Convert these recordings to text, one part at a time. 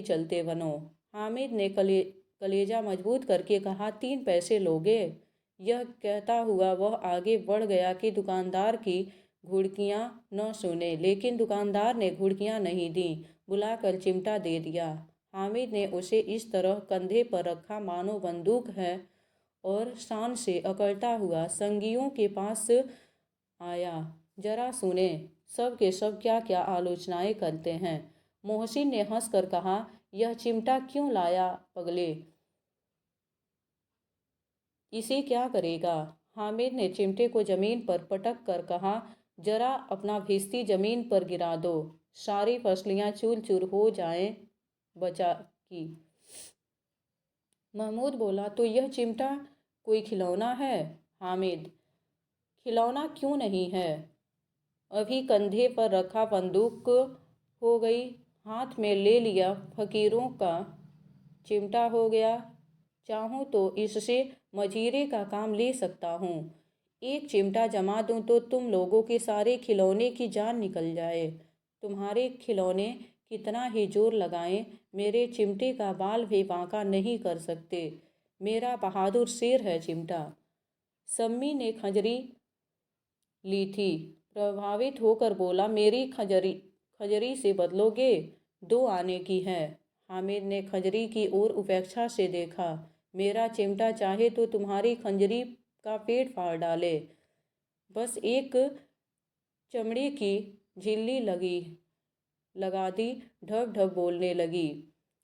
चलते बनो। हामिद ने कलेजा मजबूत करके कहा, 3 पैसे लोगे? यह कहता हुआ वह आगे बढ़ गया कि दुकानदार की घुड़कियां न सुने, लेकिन दुकानदार ने घुड़कियां नहीं दी, बुलाकर चिमटा दे दिया। हामिद ने उसे इस तरह कंधे पर रखा मानो बंदूक है और शान से अकड़ता हुआ संगियों के पास आया। जरा सुने सब के सब क्या क्या आलोचनाएं करते हैं। मोहसिन ने हंसकर कहा, यह चिमटा क्यों लाया पगले? इसे क्या करेगा? हामिद ने चिमटे को जमीन पर पटक कर कहा, जरा अपना भिश्ती जमीन पर गिरा दो, सारी फसलियां चूर चूर हो जाएं बचा की। महमूद बोला, तो यह चिमटा कोई खिलौना है? हामिद, खिलौना क्यों नहीं है? अभी कंधे पर रखा बंदूक हो गई, हाथ में ले लिया फकीरों का चिमटा हो गया। चाहूँ तो इससे मजीरे का काम ले सकता हूँ। एक चिमटा जमा दूँ तो तुम लोगों के सारे खिलौने की जान निकल जाए। तुम्हारे खिलौने कितना ही जोर लगाएं, मेरे चिमटे का बाल भी बांका नहीं कर सकते। मेरा बहादुर शेर है चिमटा। सम्मी ने खंजरी ली थी, प्रभावित होकर बोला, मेरी खंजरी से बदलोगे? 2 आने की है। हामिद ने खंजरी की ओर उपेक्षा से देखा। मेरा चिमटा चाहे तो तुम्हारी खंजरी का पेट फाड़ डाले। बस एक चमड़े की झिल्ली लगा दी, ढक ढक बोलने लगी।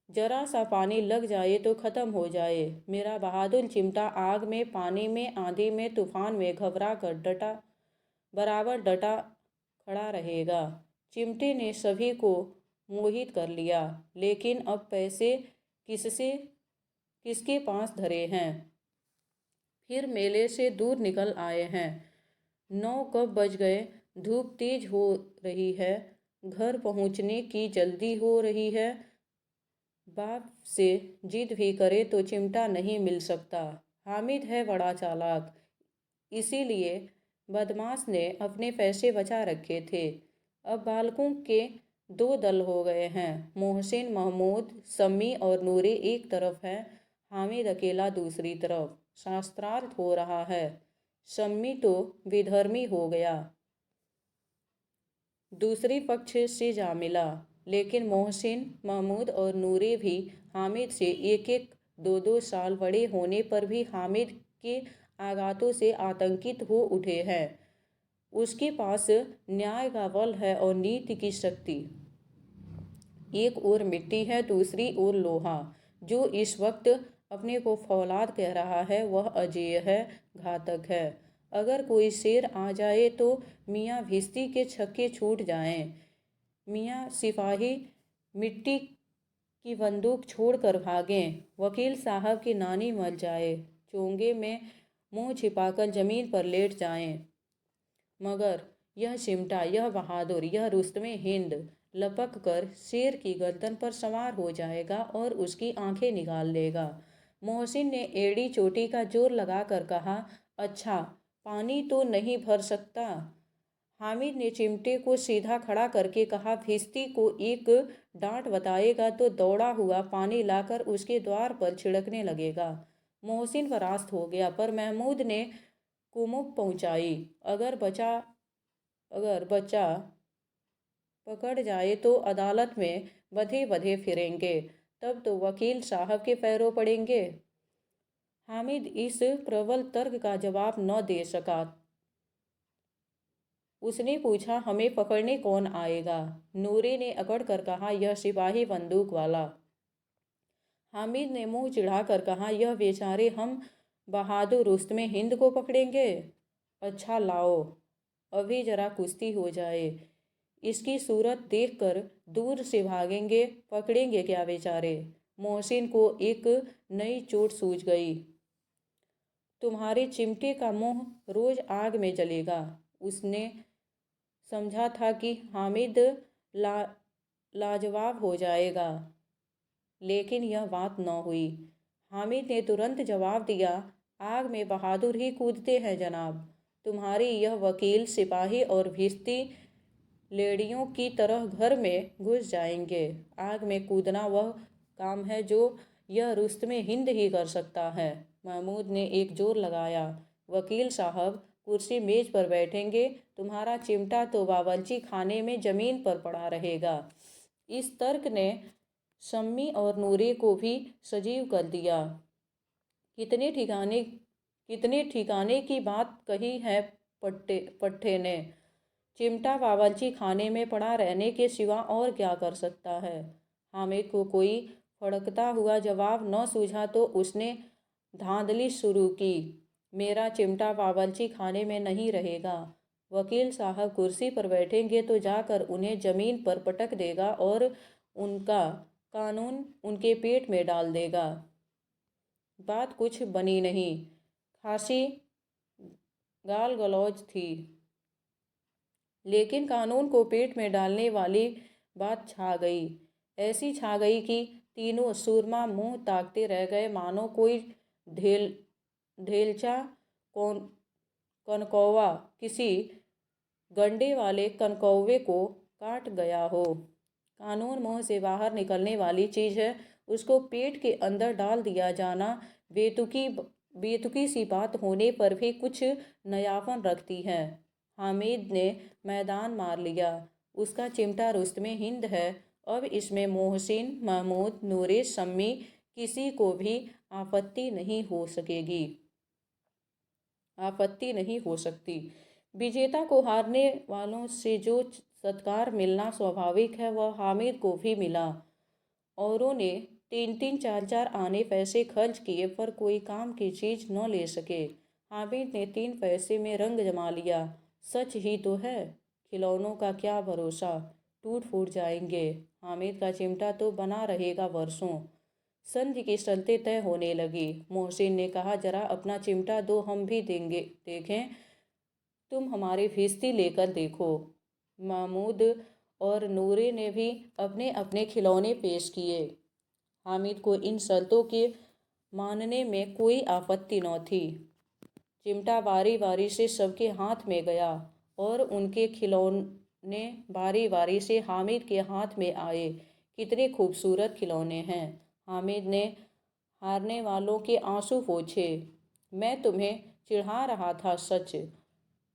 जरा सा पानी लग जाए तो खत्म हो जाए। मेरा बहादुर चिमटा आग में, पानी में, आंधी में, तूफान में घबरा कर बराबर डटा खड़ा रहेगा। चिमटे ने सभी को मोहित कर लिया, लेकिन अब पैसे किसके पास धरे हैं? फिर मेले से दूर निकल आए हैं। 9 कब बज गए? धूप तेज हो रही है, घर पहुंचने की जल्दी हो रही है। बाप से जिद भी करे तो चिमटा नहीं मिल सकता। हामिद है बड़ा चालाक, इसीलिए बदमाश ने अपने पैसे बचा रखे थे। अब बालकों के 2 दल हो गए हैं। मोहसिन, महमूद, सम्मी और नूरे एक तरफ है, हामिद अकेला दूसरी तरफ। शास्त्रार्थ हो रहा है। सम्मी तो विधर्मी हो गया, दूसरी पक्ष से जा मिला, लेकिन मोहसिन, महमूद और नूरे भी हामिद से 1-1, 2-2 साल बड़े होने पर भी हामिद के आघातों से आतंकित हो उठे हैं। उसके पास न्याय का बल है और नीति की शक्ति। एक ओर मिट्टी है, दूसरी ओर लोहा। जो इस वक्त अपने को फौलाद कह रहा है वह अजेय है, घातक है। अगर कोई शेर आ जाए तो मियाँ भिश्ती के छक्के छूट जाएं। मियाँ सिपाही मिट्टी की बंदूक छोड़कर भागें। वकील साहब की नानी मर जाए, चोंगे में मुंह छिपाकर जमीन पर लेट जाएं। मगर यह चिमटा, यह बहादुर, यह रुस्तमे हिंद लपक कर शेर की गर्दन पर सवार हो जाएगा और उसकी आंखें निकाल लेगा। मोहसिन ने एड़ी चोटी का जोर लगाकर कहा, अच्छा, पानी तो नहीं भर सकता? हामिद ने चिमटे को सीधा खड़ा करके कहा, भिश्ती को एक डांट बताएगा तो दौड़ा हुआ पानी लाकर उसके द्वार पर छिड़कने लगेगा। मोहसिन परास्त हो गया, पर महमूद ने कुमुक पहुंचाई। अगर बच्चा पकड़ जाए तो अदालत में बधे बधे फिरेंगे, तब तो वकील साहब के पैरों पड़ेंगे। हामिद इस प्रबल तर्क का जवाब न दे सका। उसने पूछा, हमें पकड़ने कौन आएगा? नूरे ने अकड़ कर कहा, यह सिपाही बंदूक वाला। हामिद ने मुंह चिढ़ाकर कहा, यह बेचारे हम बहादुर रुस्तमे हिंद को पकड़ेंगे? अच्छा लाओ, अभी जरा कुश्ती हो जाए। इसकी सूरत देखकर दूर से भागेंगे, पकड़ेंगे क्या बेचारे? मोहसिन को एक नई चोट सूझ गई। तुम्हारे चिमटे का मुंह रोज आग में जलेगा। उसने समझा था कि हामिद लाजवाब हो जाएगा, लेकिन यह बात न हुई। हामिद ने तुरंत जवाब दिया, आग में बहादुर ही कूदते हैं जनाब। तुम्हारी यह वकील, सिपाही और भिश्ती लेडियों की तरह घर में घुस जाएंगे। आग में कूदना वह काम है जो यह रुस्तमे हिंद ही कर सकता है। महमूद ने एक जोर लगाया। वकील साहब, कुर्सी मेज पर बैठेंगे, तुम्हारा चिमटा तो बावर्ची खाने में जमीन पर पड़ा रहेगा। इस तर्क ने शम्मी और नूरे को भी सजीव कर दिया। कितने ठिकाने की बात कही है पट्टे ने। चिमटा बावर्ची खाने में पड़ा रहने के सिवा और क्या कर सकता है। हामिद को कोई फड़कता हुआ जवाब न सूझा तो उसने धांधली शुरू की। मेरा चिमटा बावर्ची खाने में नहीं रहेगा। वकील साहब कुर्सी पर बैठेंगे तो जाकर उन्हें जमीन पर पटक देगा और उनका कानून उनके पेट में डाल देगा। बात कुछ बनी नहीं। खासी गाल गलौज थी, लेकिन कानून को पेट में डालने वाली बात छा गई। ऐसी छा गई कि तीनों सूरमा मुंह ताकते रह गए, मानो कोई ढेलचा कनकौवा किसी गंडे वाले कनकौवे को काट गया हो। कानून मुंह से बाहर निकलने वाली चीज़ है, उसको पेट के अंदर डाल दिया जाना बेतुकी सी बात होने पर भी कुछ नयापन रखती है। हामिद ने मैदान मार लिया। उसका चिमटा रुस्तमे हिंद है। अब इसमें मोहसिन, महमूद, नूरे, शम्मी किसी को भी आपत्ति नहीं हो सकती। विजेता को हारने वालों से जो सत्कार मिलना स्वाभाविक है, वह हामिद को भी मिला। औरों ने 3-3, 4-4 आने पैसे खर्च किए पर कोई काम की चीज़ न ले सके। हामिद ने 3 पैसे में रंग जमा लिया। सच ही तो है, खिलौनों का क्या भरोसा, टूट फूट जाएंगे। हामिद का चिमटा तो बना रहेगा वर्षों। संधि की शर्तें तय होने लगी। मोहसिन ने कहा, जरा अपना चिमटा दो, हम भी देखें। तुम हमारी भिस्ती लेकर देखो। महमूद और नूरे ने भी अपने अपने खिलौने पेश किए। हामिद को इन शर्तों के मानने में कोई आपत्ति न थी। चिमटा बारी बारी से सबके हाथ में गया और उनके खिलौने बारी बारी से हामिद के हाथ में आए। कितने खूबसूरत खिलौने हैं। हामिद ने हारने वालों के आंसू पोंछे। मैं तुम्हें चिढ़ा रहा था सच।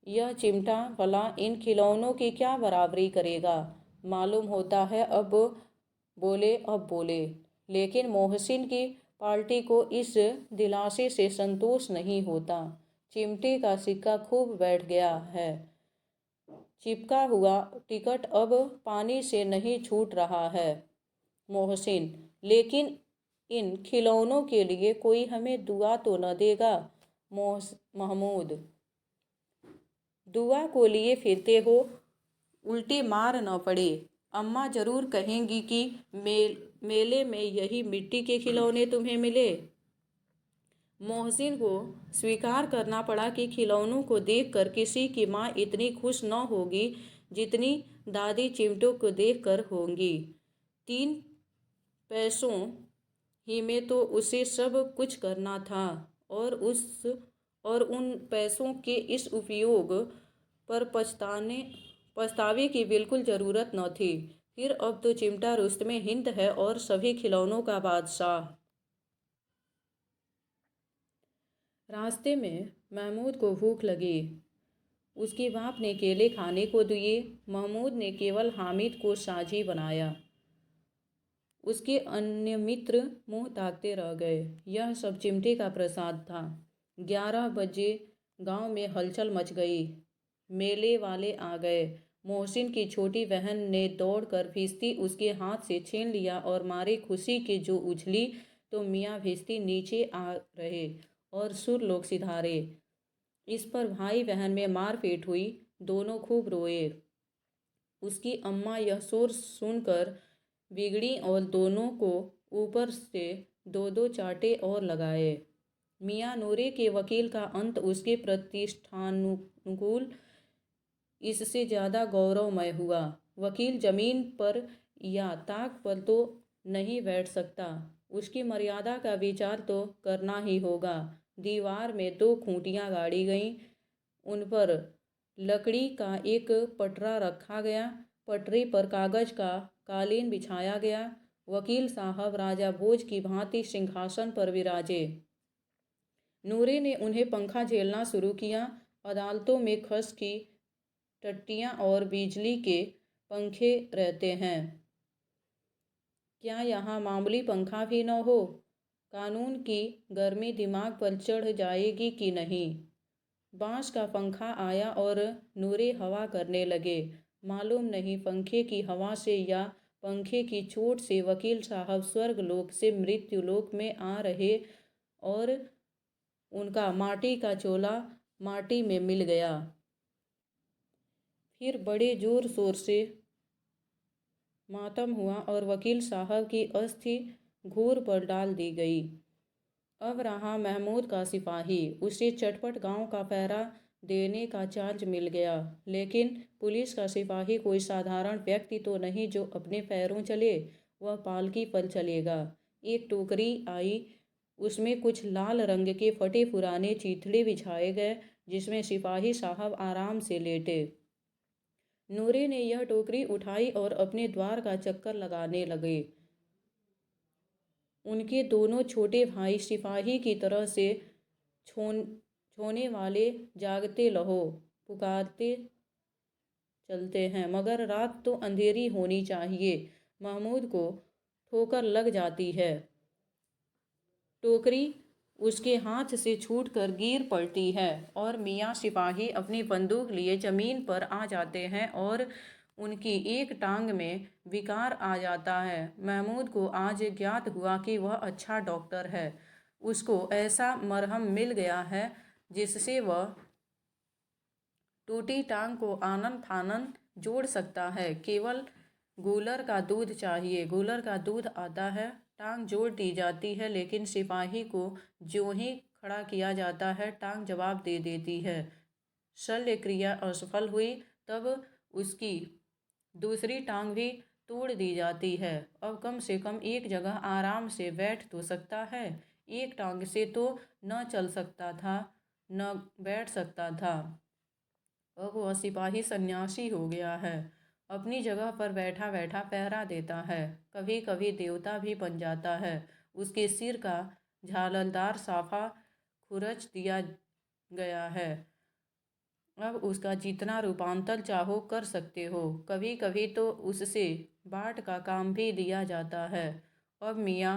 यह चिमटा भला इन खिलौनों की क्या बराबरी करेगा। मालूम होता है अब बोले। लेकिन मोहसिन की पार्टी को इस दिलासे से संतोष नहीं होता। चिमटे का सिक्का खूब बैठ गया है। चिपका हुआ टिकट अब पानी से नहीं छूट रहा है। मोहसिन, लेकिन इन खिलौनों के लिए कोई हमें दुआ तो न देगा। महमूद, दुआ को लिए फिरते हो, उल्टी मार न पड़े। अम्मा जरूर कहेंगी कि मेले में यही मिट्टी के खिलौने तुम्हें मिले। मोहसिन को स्वीकार करना पड़ा कि खिलौनों को देखकर किसी की माँ इतनी खुश न होगी जितनी दादी चिमटों को देखकर होंगी। 3 पैसों ही में तो उसे सब कुछ करना था और उन पैसों के इस उपयोग पर पछतावे की बिल्कुल ज़रूरत न थी। फिर अब तो चिमटा रुस्तमे हिंद है और सभी खिलौनों का बादशाह। रास्ते में महमूद को भूख लगी। उसकी बाप ने केले खाने को दिए। महमूद ने केवल हामिद को साझी बनाया। उसके अन्य मित्र मुंह ताकते रह गए। यह सब चिमटे का प्रसाद था। 11 बजे गांव में हलचल मच गई। मेले वाले आ गए। मोहसिन की छोटी बहन ने दौड़कर भिश्ती उसके हाथ से छीन लिया और मारे खुशी के जो उछली तो मियाँ भिश्ती नीचे आ रहे और सुर लोग सिधारे। इस पर भाई बहन में मारपीट हुई। दोनों खूब रोए। उसकी अम्मा यह शोर सुनकर बिगड़ी और दोनों को ऊपर से 2-2 चांटे और लगाए। मियाँ नूरे के वकील का अंत उसके प्रतिष्ठानुकूल इससे ज़्यादा गौरवमय हुआ। वकील जमीन पर या ताक पर तो नहीं बैठ सकता, उसकी मर्यादा का विचार तो करना ही होगा। दीवार में 2 खूंटियाँ गाड़ी गईं। उन पर लकड़ी का एक पटरा रखा गया। पटरी पर कागज का कालीन बिछाया गया। वकील साहब राजा भोज की भांति सिंहासन पर विराजे। नूरे ने उन्हें पंखा झेलना शुरू किया। अदालतों में खस की टट्टियाँ और बिजली के पंखे रहते हैं, क्या यहाँ मामूली पंखा भी न हो? कानून की गर्मी दिमाग पर चढ़ जाएगी कि नहीं? बांस का पंखा आया और नूरे हवा करने लगे। मालूम नहीं पंखे की हवा से या पंखे की चोट से वकील साहब स्वर्गलोक से मृत्युलोक में आ रहे और उनका माटी का चोला माटी में मिल गया। फिर बड़े जोर शोर से मातम हुआ और वकील साहब की अस्थि घूर पर डाल दी गई। अब रहा महमूद का सिपाही। उसे चटपट गांव का पहरा देने का चार्ज मिल गया। लेकिन पुलिस का सिपाही कोई साधारण व्यक्ति तो नहीं जो अपने पैरों चले। वह पालकी पर चलेगा। एक टोकरी आई, उसमें कुछ लाल रंग के फटे पुराने चीथड़े बिछाए गए, जिसमें सिपाही साहब आराम से लेटे। नूरे ने यह टोकरी उठाई और अपने द्वार का चक्कर लगाने लगे। उनके दोनों छोटे भाई सिपाही की तरह से छोने वाले जागते रहो पुकारते चलते हैं, मगर रात तो अंधेरी होनी चाहिए। महमूद को ठोकर लग जाती है। टोकरी उसके हाथ से छूटकर गिर पड़ती है और मियाँ सिपाही अपनी बंदूक लिए ज़मीन पर आ जाते हैं और उनकी एक टांग में विकार आ जाता है। महमूद को आज ज्ञात हुआ कि वह अच्छा डॉक्टर है। उसको ऐसा मरहम मिल गया है जिससे वह टूटी टांग को आनन फानन जोड़ सकता है। केवल गूलर का दूध चाहिए। गूलर का दूध आता है, टांग जोड़ दी जाती है, लेकिन सिपाही को ज्यों ही खड़ा किया जाता है टांग जवाब दे देती है। शल्य क्रिया असफल हुई तब उसकी दूसरी टांग भी तोड़ दी जाती है। अब कम से कम एक जगह आराम से बैठ तो सकता है। एक टांग से तो न चल सकता था न बैठ सकता था। अब वह सिपाही सन्यासी हो गया है। अपनी जगह पर बैठा बैठा पहरा देता है। कभी कभी देवता भी बन जाता है। उसके सिर का झालरदार साफा खुरच दिया गया है। अब उसका जितना रूपांतर चाहो कर सकते हो। कभी कभी तो उससे बाट का काम भी दिया जाता है। अब मियाँ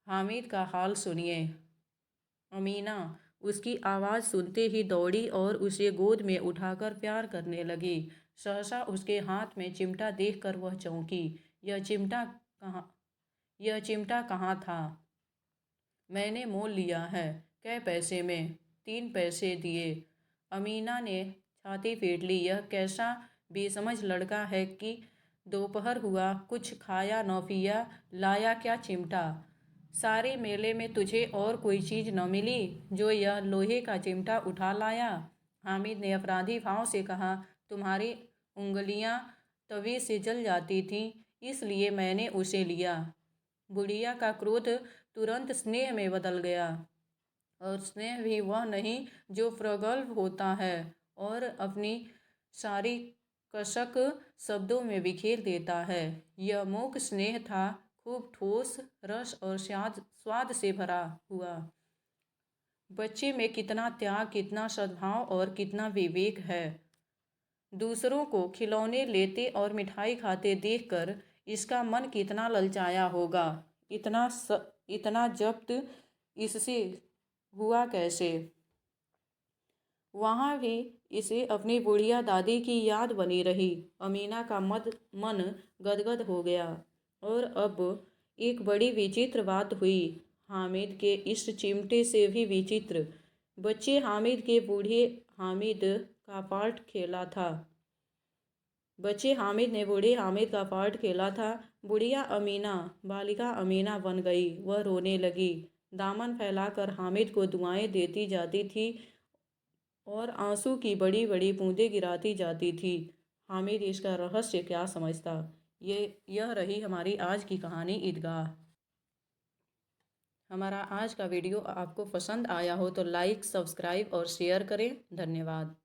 हामिद का हाल सुनिए। अमीना उसकी आवाज़ सुनते ही दौड़ी और उसे गोद में उठाकर प्यार करने लगी। सहसा उसके हाथ में चिमटा देखकर वह चौंकी। यह चिमटा कहाँ था? मैंने मोल लिया है। कै पैसे में? 3 पैसे दिए। अमीना ने छाती पीट ली। यह कैसा बेसमझ लड़का है कि दोपहर हुआ, कुछ खाया न पिया, लाया क्या चिमटा? सारे मेले में तुझे और कोई चीज़ न मिली जो यह लोहे का चिमटा उठा लाया? हामिद ने अपराधी भाव से कहा, तुम्हारी उंगलियां तवे से जल जाती थीं, इसलिए मैंने उसे लिया। बुढ़िया का क्रोध तुरंत स्नेह में बदल गया, और स्नेह भी वह नहीं जो प्रगल्भ होता है और अपनी सारी कसक शब्दों में बिखेर देता है। यह मूक स्नेह था, खूब ठोस, रस और स्वाद से भरा हुआ। बच्चे में कितना त्याग, कितना सद्भाव और कितना विवेक है। दूसरों को खिलौने लेते और मिठाई खाते देखकर इसका मन कितना ललचाया होगा। इतना जब्त इससे हुआ कैसे? वहाँ भी इसे अपनी बुढ़िया दादी की याद बनी रही। अमीना का मन गदगद हो गया। और अब एक बड़ी विचित्र बात हुई। हामिद के इस चिमटे से भी विचित्र। बच्चे हामिद के बूढ़े हामिद का पार्ट खेला था। बच्चे हामिद ने बूढ़े हामिद का पार्ट खेला था। बुढ़िया अमीना बालिका अमीना बन गई। वह रोने लगी, दामन फैलाकर हामिद को दुआएं देती जाती थी और आंसू की बड़ी बड़ी बूंदें गिराती जाती थी। हामिद इसका रहस्य क्या समझता? यह रही हमारी आज की कहानी ईदगाह। हमारा आज का वीडियो आपको पसंद आया हो तो लाइक, सब्सक्राइब और शेयर करें। धन्यवाद।